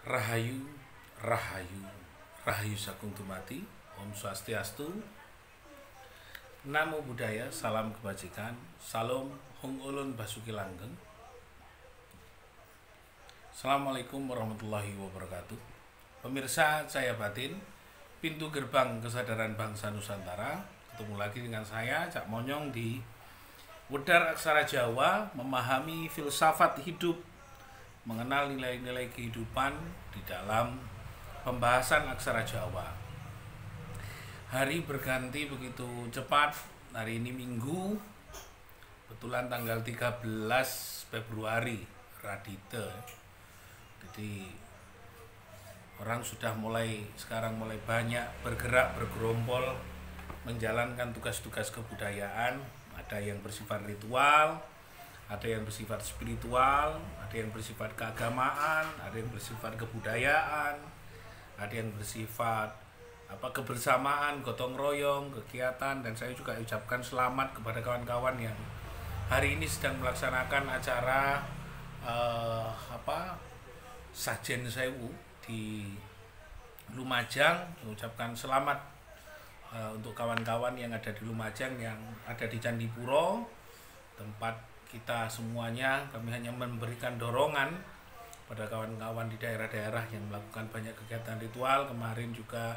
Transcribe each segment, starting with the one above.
Rahayu, Rahayu, Rahayu Sagung Dumadi, Om Swastiastu, Namo Buddhaya, Salam Kebajikan, Salam Hung Ulun Basuki Langgeng. Assalamualaikum warahmatullahi wabarakatuh. Pemirsa Cahaya Batin, pintu gerbang kesadaran bangsa Nusantara. Ketemu lagi dengan saya, Cak Monyong, di Wedar Aksara Jawa, memahami filsafat hidup, mengenal nilai-nilai kehidupan di dalam pembahasan aksara Jawa. Hari berganti begitu cepat. Hari ini Minggu, kebetulan tanggal 13 Februari Radite. Jadi orang sudah sekarang mulai banyak bergerak, bergerombol, menjalankan tugas-tugas kebudayaan. Ada yang bersifat ritual, ada yang bersifat spiritual, ada yang bersifat keagamaan, ada yang bersifat kebudayaan, ada yang bersifat kebersamaan, gotong royong, kegiatan. Dan saya juga ucapkan selamat kepada kawan-kawan yang hari ini sedang melaksanakan acara Sajen Sewu di Lumajang. Mengucapkan selamat untuk kawan-kawan yang ada di Lumajang, yang ada di Candipuro, tempat kita semuanya. Kami hanya memberikan dorongan pada kawan-kawan di daerah-daerah yang melakukan banyak kegiatan ritual. Kemarin juga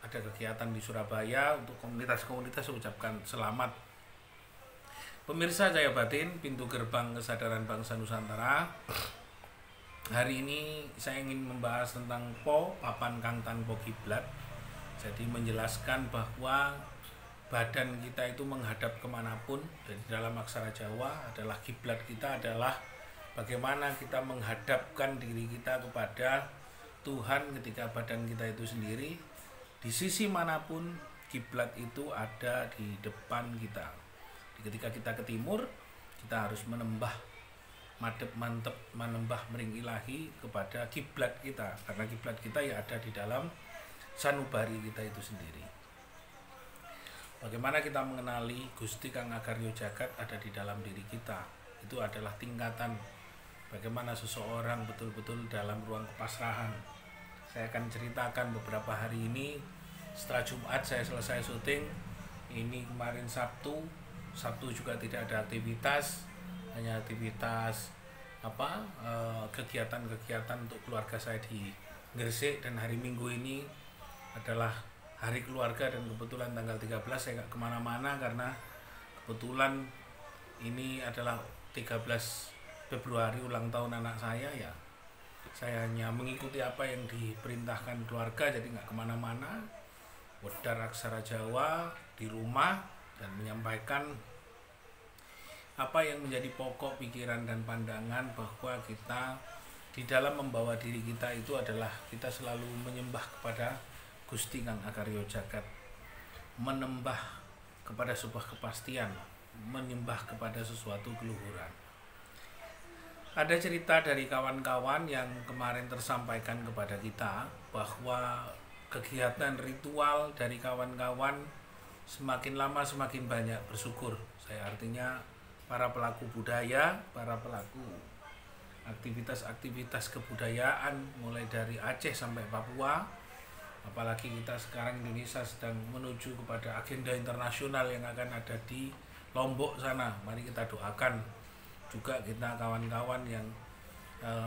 ada kegiatan di Surabaya untuk komunitas-komunitas. Saya ucapkan selamat. Pemirsa Cahaya Batin, pintu gerbang kesadaran bangsa Nusantara. Hari ini saya ingin membahas tentang papan kang tanpa kiblat. Jadi menjelaskan bahwa badan kita itu menghadap kemanapun. Dan di dalam aksara Jawa adalah kiblat kita adalah bagaimana kita menghadapkan diri kita kepada Tuhan ketika badan kita itu sendiri. Di sisi manapun kiblat itu ada di depan kita. Ketika kita ke timur, kita harus menembah mantep menembah mering ilahi kepada kiblat kita, karena kiblat kita ya ada di dalam sanubari kita itu sendiri. Bagaimana kita mengenali Gusti Kang Agarya Jagat ada di dalam diri kita? Itu adalah tingkatan bagaimana seseorang betul-betul dalam ruang kepasrahan. Saya akan ceritakan beberapa hari ini. Setelah Jumat saya selesai syuting. Ini kemarin Sabtu juga tidak ada aktivitas, hanya aktivitas kegiatan-kegiatan untuk keluarga saya di Gresik. Dan hari Minggu ini adalah hari keluarga, dan kebetulan tanggal 13 saya nggak kemana-mana karena kebetulan ini adalah 13 Februari ulang tahun anak saya. Ya, saya hanya mengikuti apa yang diperintahkan keluarga, jadi nggak kemana-mana. Wedar Aksara Jawa di rumah dan menyampaikan apa yang menjadi pokok pikiran dan pandangan, bahwa kita di dalam membawa diri kita itu adalah kita selalu menyembah kepada Gusti Kang Agarya Jagat, menembah kepada sebuah kepastian, menyembah kepada sesuatu keluhuran. Ada cerita dari kawan-kawan yang kemarin tersampaikan kepada kita bahwa kegiatan ritual dari kawan-kawan semakin lama semakin banyak. Bersyukur, saya artinya para pelaku budaya, para pelaku aktivitas-aktivitas kebudayaan mulai dari Aceh sampai Papua. Apalagi kita sekarang Indonesia sedang menuju kepada agenda internasional yang akan ada di Lombok sana. Mari kita doakan juga kita kawan-kawan yang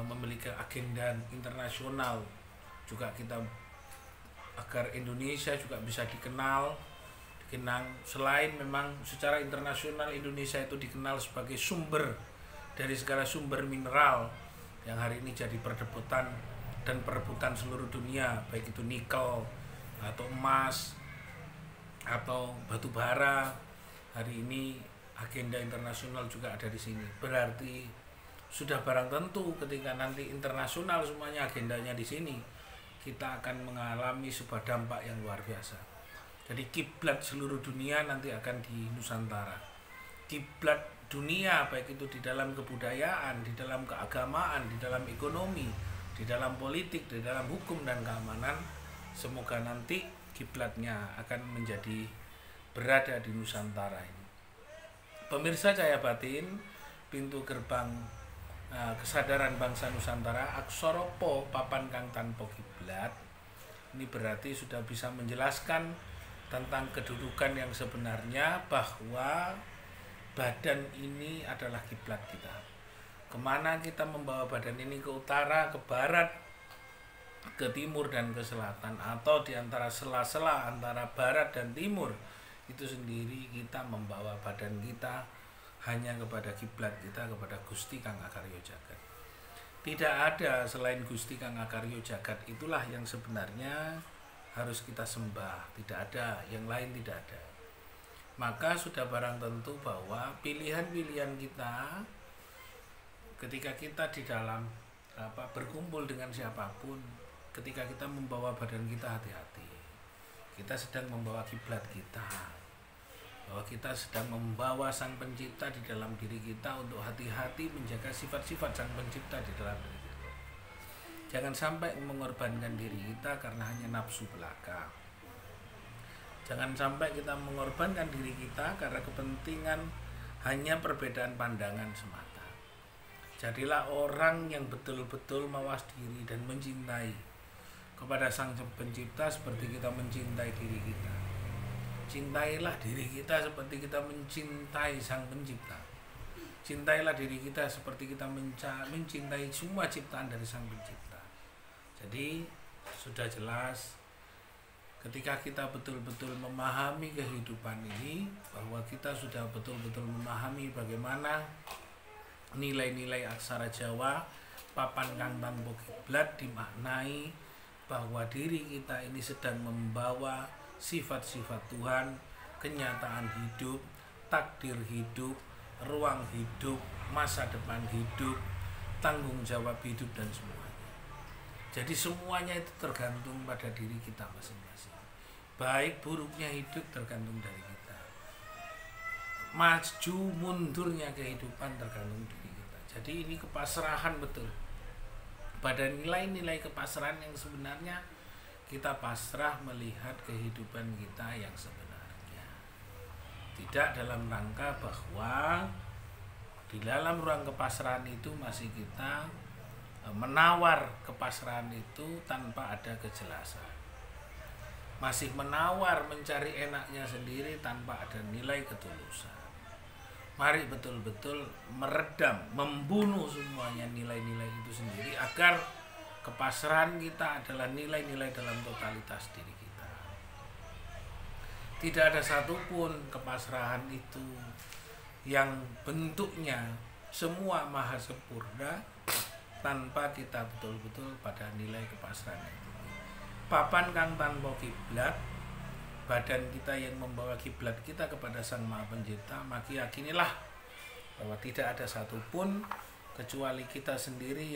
memiliki agenda internasional, juga kita agar Indonesia juga bisa dikenal. Selain memang secara internasional Indonesia itu dikenal sebagai sumber dari segala sumber mineral yang hari ini jadi perebutan seluruh dunia, baik itu nikel atau emas atau batu bara. Hari ini agenda internasional juga ada di sini. Berarti sudah barang tentu ketika nanti internasional semuanya agendanya di sini, kita akan mengalami sebuah dampak yang luar biasa. Jadi kiblat seluruh dunia nanti akan di Nusantara. Kiblat dunia baik itu di dalam kebudayaan, di dalam keagamaan, di dalam ekonomi, di dalam politik, di dalam hukum dan keamanan. Semoga nanti kiblatnya akan menjadi berada di Nusantara ini. Pemirsa Cahaya Batin, pintu gerbang kesadaran bangsa Nusantara, aksara pa papan kang tanpa kiblat. Ini berarti sudah bisa menjelaskan tentang kedudukan yang sebenarnya, bahwa badan ini adalah kiblat kita. Kemana kita membawa badan ini, ke utara, ke barat, ke timur dan ke selatan, atau di antara sela-sela antara barat dan timur itu sendiri, kita membawa badan kita hanya kepada kiblat kita, kepada Gusti Kang Akarya Jagat. Tidak ada selain Gusti Kang Akarya Jagat, itulah yang sebenarnya harus kita sembah. Tidak ada, yang lain tidak ada. Maka sudah barang tentu bahwa pilihan-pilihan kita ketika kita di dalam berkumpul dengan siapapun, ketika kita membawa badan kita, hati-hati. Kita sedang membawa kiblat kita, bahwa kita sedang membawa Sang Pencipta di dalam diri kita, untuk hati-hati menjaga sifat-sifat Sang Pencipta di dalam diri kita. Jangan sampai mengorbankan diri kita karena hanya nafsu belaka. Jangan sampai kita mengorbankan diri kita karena kepentingan hanya perbedaan pandangan semata. Jadilah orang yang betul-betul mawas diri dan mencintai kepada Sang Pencipta seperti kita mencintai diri kita. Cintailah diri kita seperti kita mencintai Sang Pencipta. Cintailah diri kita seperti kita mencintai semua ciptaan dari Sang Pencipta. Jadi sudah jelas, ketika kita betul-betul memahami kehidupan ini, bahwa kita sudah betul-betul memahami bagaimana nilai-nilai aksara Jawa papan kang tanpa kiblat, dimaknai bahwa diri kita ini sedang membawa sifat-sifat Tuhan, kenyataan hidup, takdir hidup, ruang hidup, masa depan hidup, tanggung jawab hidup, dan semuanya. Jadi semuanya itu tergantung pada diri kita masing-masing. Baik buruknya hidup tergantung dari kita. Maju mundurnya kehidupan tergantung diri kita. Jadi ini kepasrahan betul. Pada nilai-nilai kepasrahan yang sebenarnya, kita pasrah melihat kehidupan kita yang sebenarnya. Tidak dalam rangka bahwa di dalam ruang kepasrahan itu masih kita menawar kepasrahan itu tanpa ada kejelasan. Masih menawar mencari enaknya sendiri tanpa ada nilai ketulusan. Mari betul-betul meredam, membunuh semuanya nilai-nilai itu sendiri, agar kepasrahan kita adalah nilai-nilai dalam totalitas diri kita. Tidak ada satupun kepasrahan itu yang bentuknya semua maha sempurna tanpa kita betul-betul pada nilai kepasrahan itu. Papan kang tanpa kiblat, badan kita yang membawa kiblat kita kepada Sang Maha Pencipta, maka yakinilah bahwa tidak ada satupun kecuali kita sendiri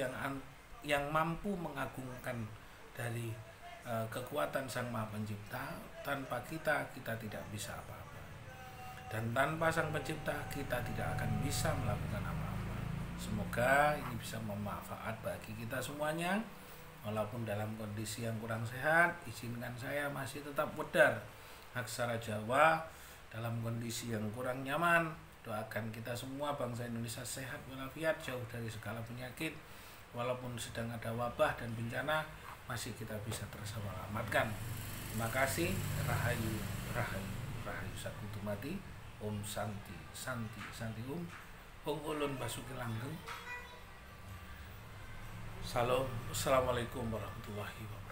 yang mampu mengagungkan dari kekuatan Sang Maha Pencipta. Tanpa kita tidak bisa apa-apa, dan tanpa Sang Pencipta kita tidak akan bisa melakukan apa-apa. Semoga ini bisa bermanfaat bagi kita semuanya. Walaupun dalam kondisi yang kurang sehat, izinkan saya masih tetap wedar aksara Jawa dalam kondisi yang kurang nyaman. Doakan kita semua bangsa Indonesia sehat walafiat, jauh dari segala penyakit. Walaupun sedang ada wabah dan bencana, masih kita bisa terselamatkan. Terima kasih. Rahayu, rahayu, rahayu sakutu mati. Om Santi, Santi, Santi Om. Om Ulun Basuki Langgeng. Salam. Assalamualaikum warahmatullahi wabarakatuh.